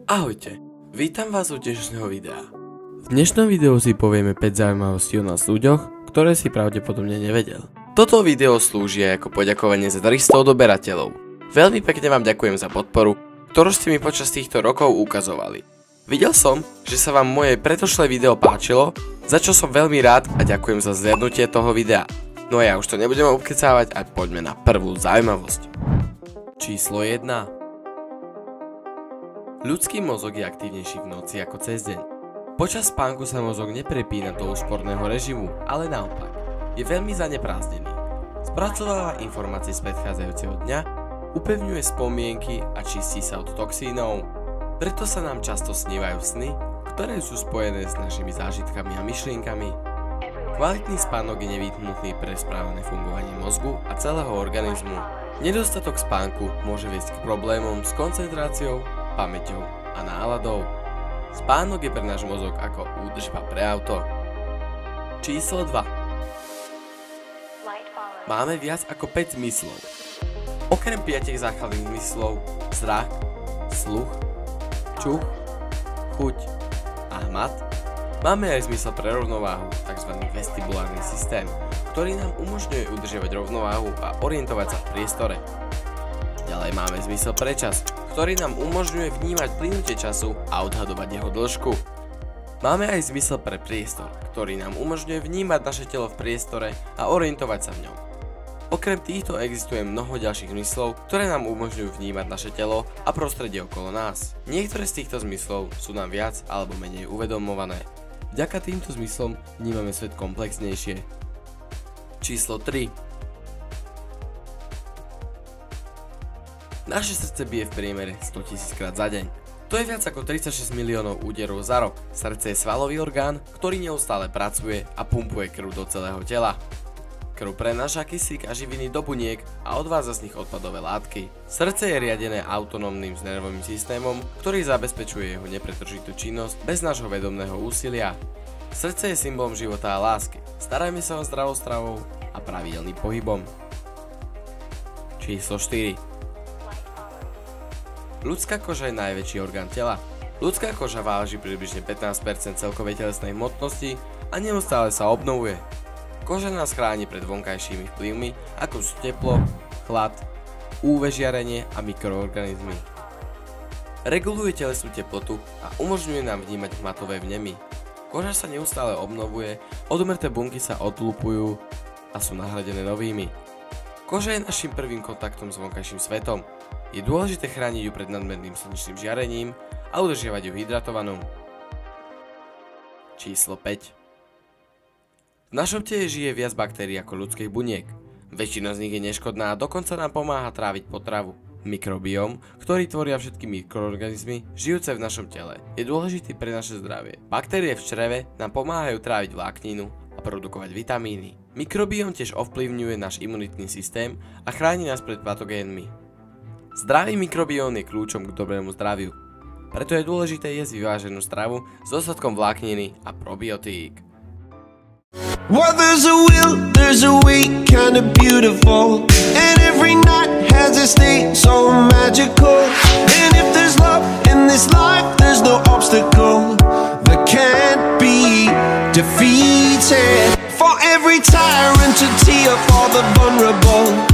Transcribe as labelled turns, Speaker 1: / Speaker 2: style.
Speaker 1: Ahojte, vítam vás u dnešného videa. V dnešnom videu si povieme 5 zaujímavostí o nás ľuďoch, ktoré si pravdepodobne nevedel. Toto video slúži ako poďakovanie za 300 odoberateľov. Veľmi pekne vám ďakujem za podporu, ktorú ste mi počas týchto rokov ukazovali. Videl som, že sa vám moje predošlé video páčilo, za čo som veľmi rád a ďakujem za zhliadnutie toho videa. No a ja už to nebudem obkecávať a poďme na prvú zaujímavosť. Číslo 1. Ľudský mozog je aktívnejší v noci ako cez deň. Počas spánku sa mozog neprepína do úsporného režimu, ale naopak, je veľmi zaneprázdnený. Spracováva informácie z predchádzajúceho dňa, upevňuje spomienky a čistí sa od toxínov. Preto sa nám často snívajú sny, ktoré sú spojené s našimi zážitkami a myšlienkami. Kvalitný spánok je nevyhnutný pre správne fungovanie mozgu a celého organizmu. Nedostatok spánku môže viesť k problémom s koncentráciou, pamäťou a náladou. Spánok je pre náš mozog ako údržba pre auto. Číslo 2. Máme viac ako 5 zmyslov. Okrem 5 základných zmyslov, zrak, sluch, čuch, chuť a hmat, máme aj zmysel pre rovnováhu, tzv. Vestibulárny systém, ktorý nám umožňuje udržiavať rovnováhu a orientovať sa v priestore. Ďalej máme zmysel pre čas, ktorý nám umožňuje vnímať plynutie času a odhadovať jeho dĺžku. Máme aj zmysel pre priestor, ktorý nám umožňuje vnímať naše telo v priestore a orientovať sa v ňom. Okrem týchto existuje mnoho ďalších zmyslov, ktoré nám umožňujú vnímať naše telo a prostredie okolo nás. Niektoré z týchto zmyslov sú nám viac alebo menej uvedomované. Vďaka týmto zmyslom vnímame svet komplexnejšie. Číslo 3. Naše srdce bije v priemere 100 000 krát za deň. To je viac ako 36 miliónov úderov za rok. Srdce je svalový orgán, ktorý neustále pracuje a pumpuje krv do celého tela. Krv prenáša kyslík a živiny do buniek a odvádza z nich odpadové látky. Srdce je riadené autonómnym nervovým systémom, ktorý zabezpečuje jeho nepretržitú činnosť bez nášho vedomného úsilia. Srdce je symbolom života a lásky. Starajme sa o zdravou stravou a pravidelným pohybom. Číslo 4. Ľudská koža je najväčší orgán tela. Ľudská koža váži približne 15% celkovej telesnej hmotnosti a neustále sa obnovuje. Koža nás chráni pred vonkajšími vplyvmi, ako sú teplo, chlad, UV žiarenie a mikroorganizmy. Reguluje telesnú teplotu a umožňuje nám vnímať hmatové vnemy. Koža sa neustále obnovuje, odumrté bunky sa odlupujú a sú nahradené novými. Koža je našim prvým kontaktom s vonkajším svetom. Je dôležité chrániť ju pred nadmerným slnečným žiarením a udržiavať ju hydratovanú. Číslo 5. V našom tele žije viac baktérií ako ľudských buniek. Väčšina z nich je neškodná a dokonca nám pomáha tráviť potravu. Mikrobióm, ktorý tvoria všetky mikroorganizmy žijúce v našom tele, je dôležitý pre naše zdravie. Baktérie v čreve nám pomáhajú tráviť vlákninu a produkovať vitamíny. Mikrobióm tiež ovplyvňuje náš imunitný systém a chráni nás pred patogénmi. Zdravý mikrobióm je kľúčom k dobrému zdraviu. Preto je dôležité jesť vyváženú stravu s dostatkom vlákniny a probiotík.
Speaker 2: Well, there's a will, there's a way, kinda beautiful. And every night has its day, so magical. And if there's love in this life, there's no obstacle that can't be defeated. For every tyrant to tear for the vulnerable.